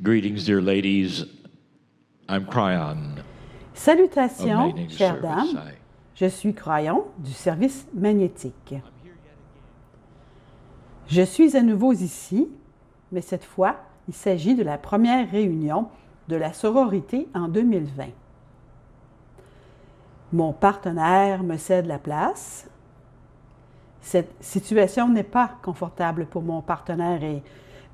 Greetings, dear ladies. I'm Cryon of Salutations, Magnetic chères Service. dames. Je suis Cryon du service magnétique. Je suis à nouveau ici, mais cette fois, il s'agit de la première réunion de la sororité en 2020. Mon partenaire me cède la place. Cette situation n'est pas confortable pour mon partenaire et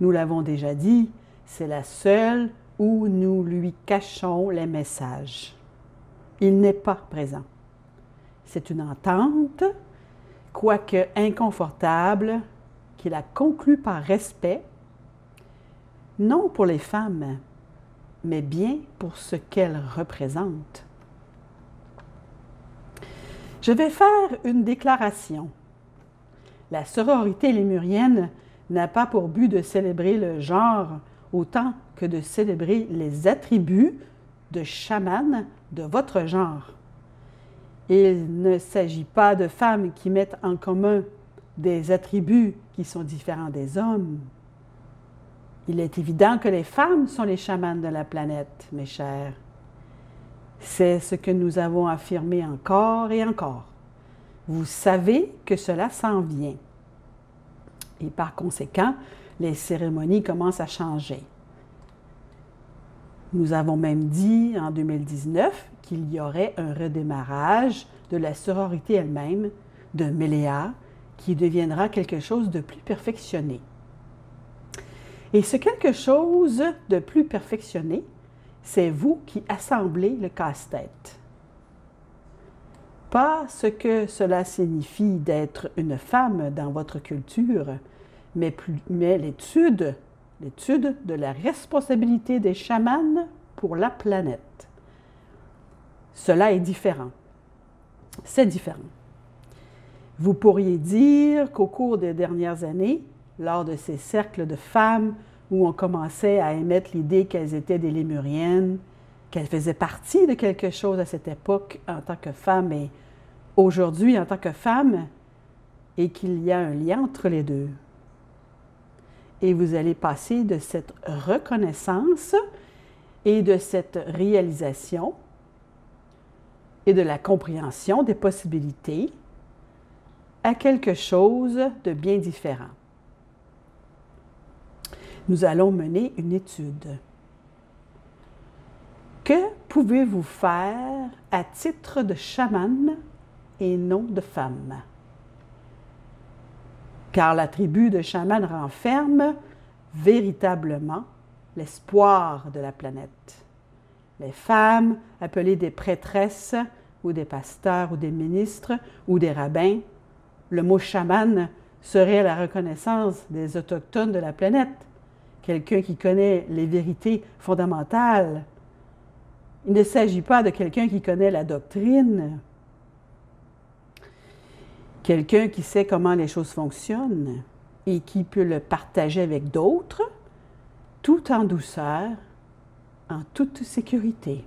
nous l'avons déjà dit, c'est la seule où nous lui cachons les messages. Il n'est pas présent. C'est une entente, quoique inconfortable, qu'il a conclue par respect, non pour les femmes, mais bien pour ce qu'elles représentent. Je vais faire une déclaration. La sororité lémurienne n'a pas pour but de célébrer le genre autant que de célébrer les attributs de chaman de votre genre. Il ne s'agit pas de femmes qui mettent en commun des attributs qui sont différents des hommes. Il est évident que les femmes sont les chamans de la planète, mes chers. C'est ce que nous avons affirmé encore et encore. Vous savez que cela s'en vient. Et par conséquent, les cérémonies commencent à changer. Nous avons même dit en 2019 qu'il y aurait un redémarrage de la sororité elle-même, de Méléa, qui deviendra quelque chose de plus perfectionné. Et ce quelque chose de plus perfectionné, c'est vous qui assemblez le casse-tête. Pas ce que cela signifie d'être une femme dans votre culture, mais l'étude de la responsabilité des chamans pour la planète. Cela est différent. C'est différent. Vous pourriez dire qu'au cours des dernières années, lors de ces cercles de femmes où on commençait à émettre l'idée qu'elles étaient des lémuriennes, qu'elles faisaient partie de quelque chose à cette époque en tant que femme et aujourd'hui en tant que femme, et qu'il y a un lien entre les deux. Et vous allez passer de cette reconnaissance et de cette réalisation et de la compréhension des possibilités à quelque chose de bien différent. Nous allons mener une étude. Que pouvez-vous faire à titre de chaman et non de femme? Car l'attribut de chaman renferme véritablement l'espoir de la planète. Les femmes, appelées des prêtresses ou des pasteurs ou des ministres ou des rabbins, le mot chaman serait la reconnaissance des autochtones de la planète, quelqu'un qui connaît les vérités fondamentales. Il ne s'agit pas de quelqu'un qui connaît la doctrine, quelqu'un qui sait comment les choses fonctionnent et qui peut le partager avec d'autres, tout en douceur, en toute sécurité.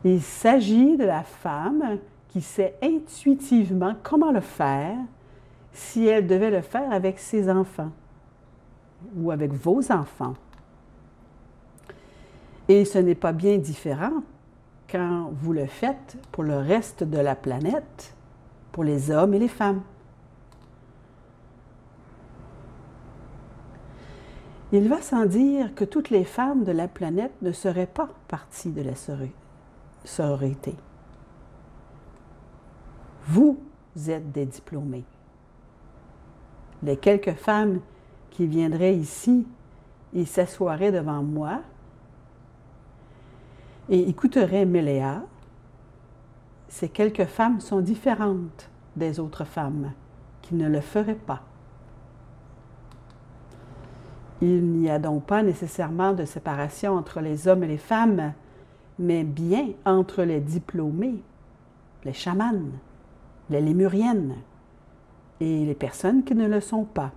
Il s'agit de la femme qui sait intuitivement comment le faire si elle devait le faire avec ses enfants ou avec vos enfants. Et ce n'est pas bien différent quand vous le faites pour le reste de la planète, pour les hommes et les femmes. Il va sans dire que toutes les femmes de la planète ne seraient pas partie de la sororité. Vous êtes des diplômés. Les quelques femmes qui viendraient ici et s'asseoiraient devant moi et écouteraient Méléa, ces quelques femmes sont différentes des autres femmes qui ne le feraient pas. Il n'y a donc pas nécessairement de séparation entre les hommes et les femmes, mais bien entre les diplômés, les chamans, les lémuriennes et les personnes qui ne le sont pas.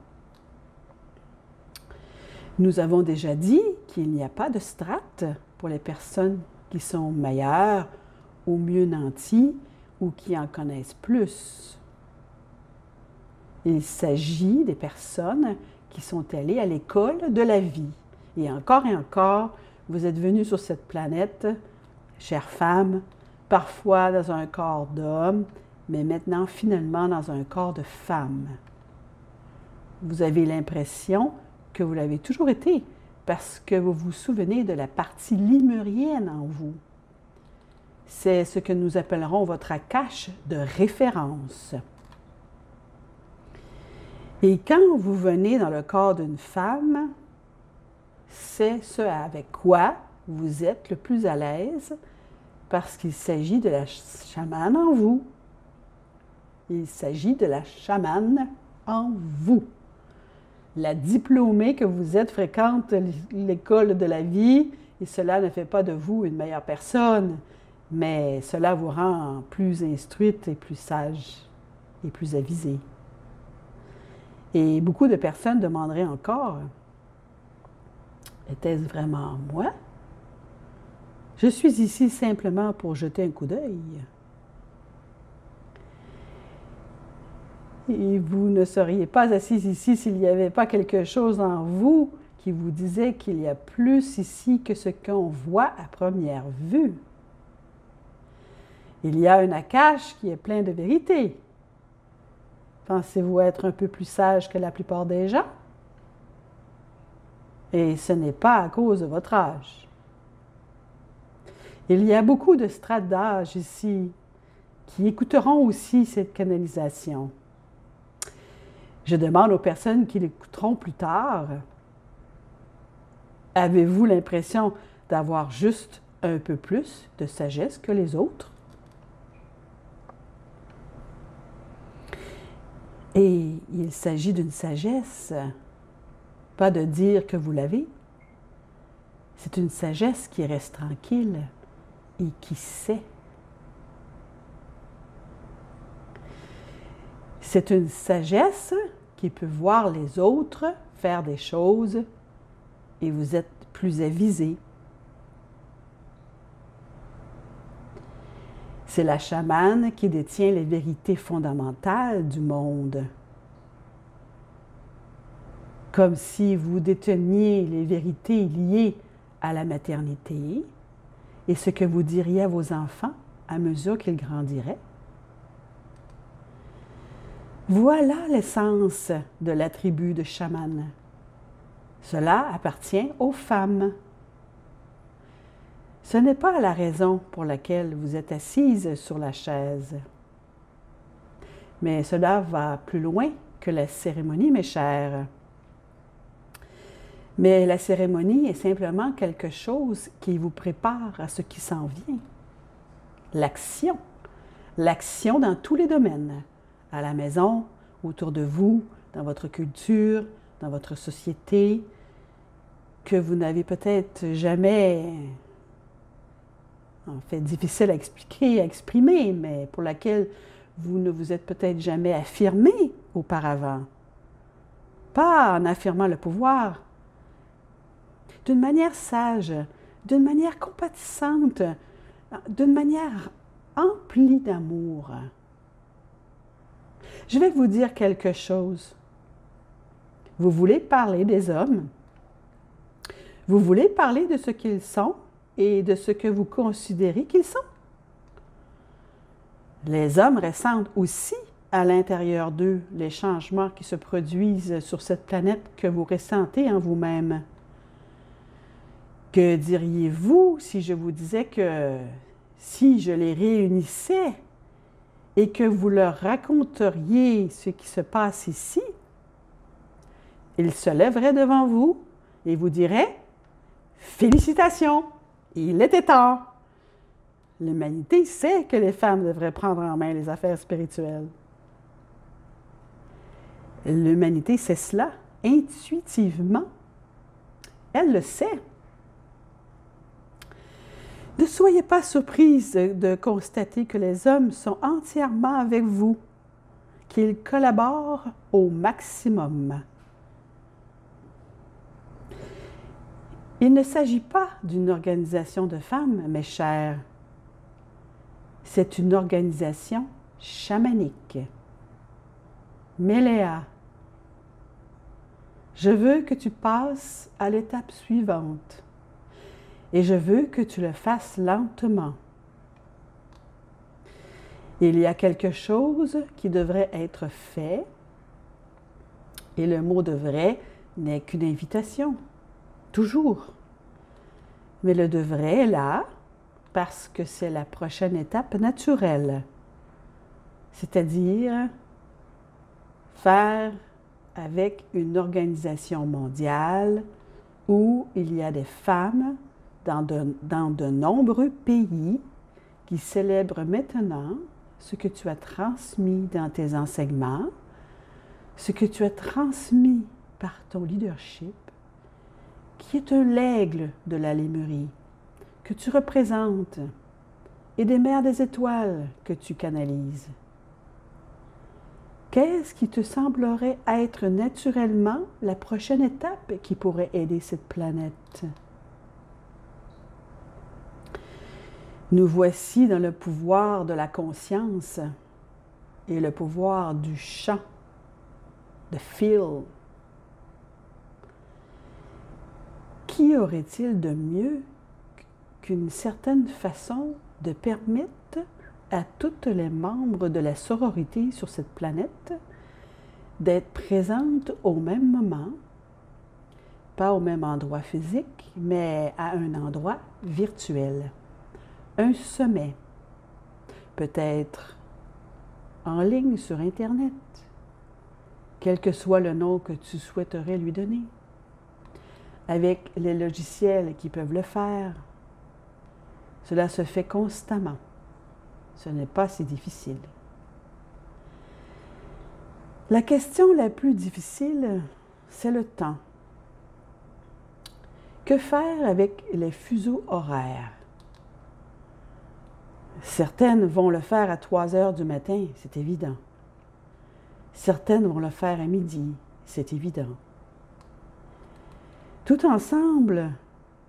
Nous avons déjà dit qu'il n'y a pas de strates pour les personnes qui sont meilleures ou mieux nanties ou qui en connaissent plus. Il s'agit des personnes qui sont allées à l'école de la vie et encore, vous êtes venu sur cette planète, chère femme, parfois dans un corps d'homme, mais maintenant finalement dans un corps de femme. Vous avez l'impression que vous l'avez toujours été, parce que vous vous souvenez de la partie lémurienne en vous. C'est ce que nous appellerons votre akash de référence. Et quand vous venez dans le corps d'une femme, c'est ce avec quoi vous êtes le plus à l'aise, parce qu'il s'agit de la chamane en vous. Il s'agit de la chamane en vous. La diplômée que vous êtes fréquente l'école de la vie, et cela ne fait pas de vous une meilleure personne, mais cela vous rend plus instruite et plus sage et plus avisée. Et beaucoup de personnes demanderaient encore, était-ce vraiment moi? Je suis ici simplement pour jeter un coup d'œil. Et vous ne seriez pas assis ici s'il n'y avait pas quelque chose en vous qui vous disait qu'il y a plus ici que ce qu'on voit à première vue. Il y a un akash qui est plein de vérité. Pensez-vous être un peu plus sage que la plupart des gens? Et ce n'est pas à cause de votre âge. Il y a beaucoup de strates d'âge ici qui écouteront aussi cette canalisation. Je demande aux personnes qui l'écouteront plus tard, avez-vous l'impression d'avoir juste un peu plus de sagesse que les autres? Et il s'agit d'une sagesse, pas de dire que vous l'avez. C'est une sagesse qui reste tranquille et qui sait. C'est une sagesse qui peut voir les autres faire des choses et vous êtes plus avisé. C'est la chamane qui détient les vérités fondamentales du monde. Comme si vous déteniez les vérités liées à la maternité et ce que vous diriez à vos enfants à mesure qu'ils grandiraient. Voilà l'essence de l'attribut de chaman. Cela appartient aux femmes. Ce n'est pas la raison pour laquelle vous êtes assise sur la chaise. Mais cela va plus loin que la cérémonie, mes chers. Mais la cérémonie est simplement quelque chose qui vous prépare à ce qui s'en vient. L'action. L'action dans tous les domaines. À la maison, autour de vous, dans votre culture, dans votre société, que vous n'avez peut-être jamais, en fait, difficile à expliquer, à exprimer, mais pour laquelle vous ne vous êtes peut-être jamais affirmé auparavant. Pas en affirmant le pouvoir, d'une manière sage, d'une manière compatissante, d'une manière emplie d'amour. Je vais vous dire quelque chose. Vous voulez parler des hommes? Vous voulez parler de ce qu'ils sont et de ce que vous considérez qu'ils sont? Les hommes ressentent aussi à l'intérieur d'eux les changements qui se produisent sur cette planète que vous ressentez en vous-même. Que diriez-vous si je vous disais que si je les réunissais et que vous leur raconteriez ce qui se passe ici, ils se lèveraient devant vous et vous diraient « Félicitations, il était temps ». L'humanité sait que les femmes devraient prendre en main les affaires spirituelles. L'humanité sait cela intuitivement. Elle le sait. Ne soyez pas surprise de constater que les hommes sont entièrement avec vous, qu'ils collaborent au maximum. Il ne s'agit pas d'une organisation de femmes, mes chers. C'est une organisation chamanique. Méléa. Je veux que tu passes à l'étape suivante et je veux que tu le fasses lentement. Il y a quelque chose qui devrait être fait et le mot « devrait » n'est qu'une invitation, toujours. Mais le « devrait » est là parce que c'est la prochaine étape naturelle, c'est-à-dire faire avec une organisation mondiale où il y a des femmes dans de nombreux pays qui célèbrent maintenant ce que tu as transmis dans tes enseignements, ce que tu as transmis par ton leadership, qui est un l'aigle de la Lémurie, que tu représentes, et des mers des étoiles que tu canalises. Qu'est-ce qui te semblerait être naturellement la prochaine étape qui pourrait aider cette planète? Nous voici dans le pouvoir de la conscience et le pouvoir du chant, de feel. Qui aurait-il de mieux qu'une certaine façon de permettre à tous les membres de la sororité sur cette planète d'être présentes au même moment, pas au même endroit physique, mais à un endroit virtuel, un sommet, peut-être en ligne sur Internet, quel que soit le nom que tu souhaiterais lui donner, avec les logiciels qui peuvent le faire. Cela se fait constamment. Ce n'est pas si difficile. La question la plus difficile, c'est le temps. Que faire avec les fuseaux horaires? Certaines vont le faire à 3 heures du matin, c'est évident. Certaines vont le faire à midi, c'est évident. Tout ensemble,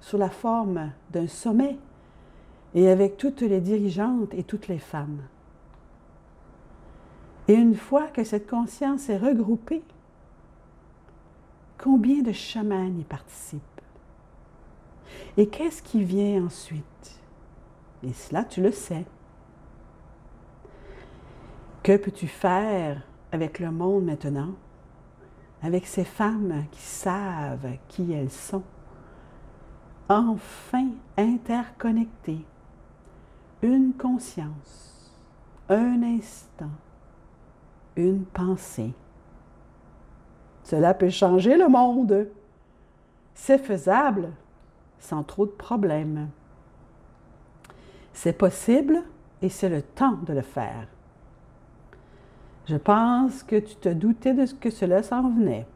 sous la forme d'un sommet, et avec toutes les dirigeantes et toutes les femmes. Et une fois que cette conscience est regroupée, combien de chamans y participent? Et qu'est-ce qui vient ensuite? Et cela, tu le sais. Que peux-tu faire avec le monde maintenant? Avec ces femmes qui savent qui elles sont? Enfin interconnectées. Une conscience, un instant, une pensée. Cela peut changer le monde. C'est faisable sans trop de problèmes. C'est possible et c'est le temps de le faire. Je pense que tu te doutais de ce que cela s'en venait.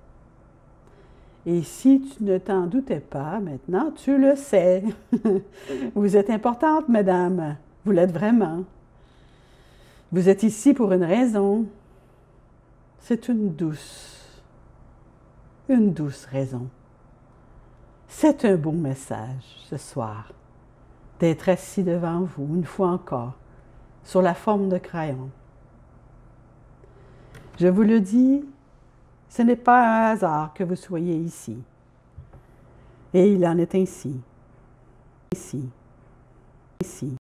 Et si tu ne t'en doutais pas, maintenant tu le sais. Vous êtes importante, mesdames. Vous l'êtes vraiment. Vous êtes ici pour une raison. C'est une douce raison. C'est un beau message ce soir, d'être assis devant vous, une fois encore, sur la forme de crayon. Je vous le dis, ce n'est pas un hasard que vous soyez ici. Et il en est ainsi. Ici. Ici.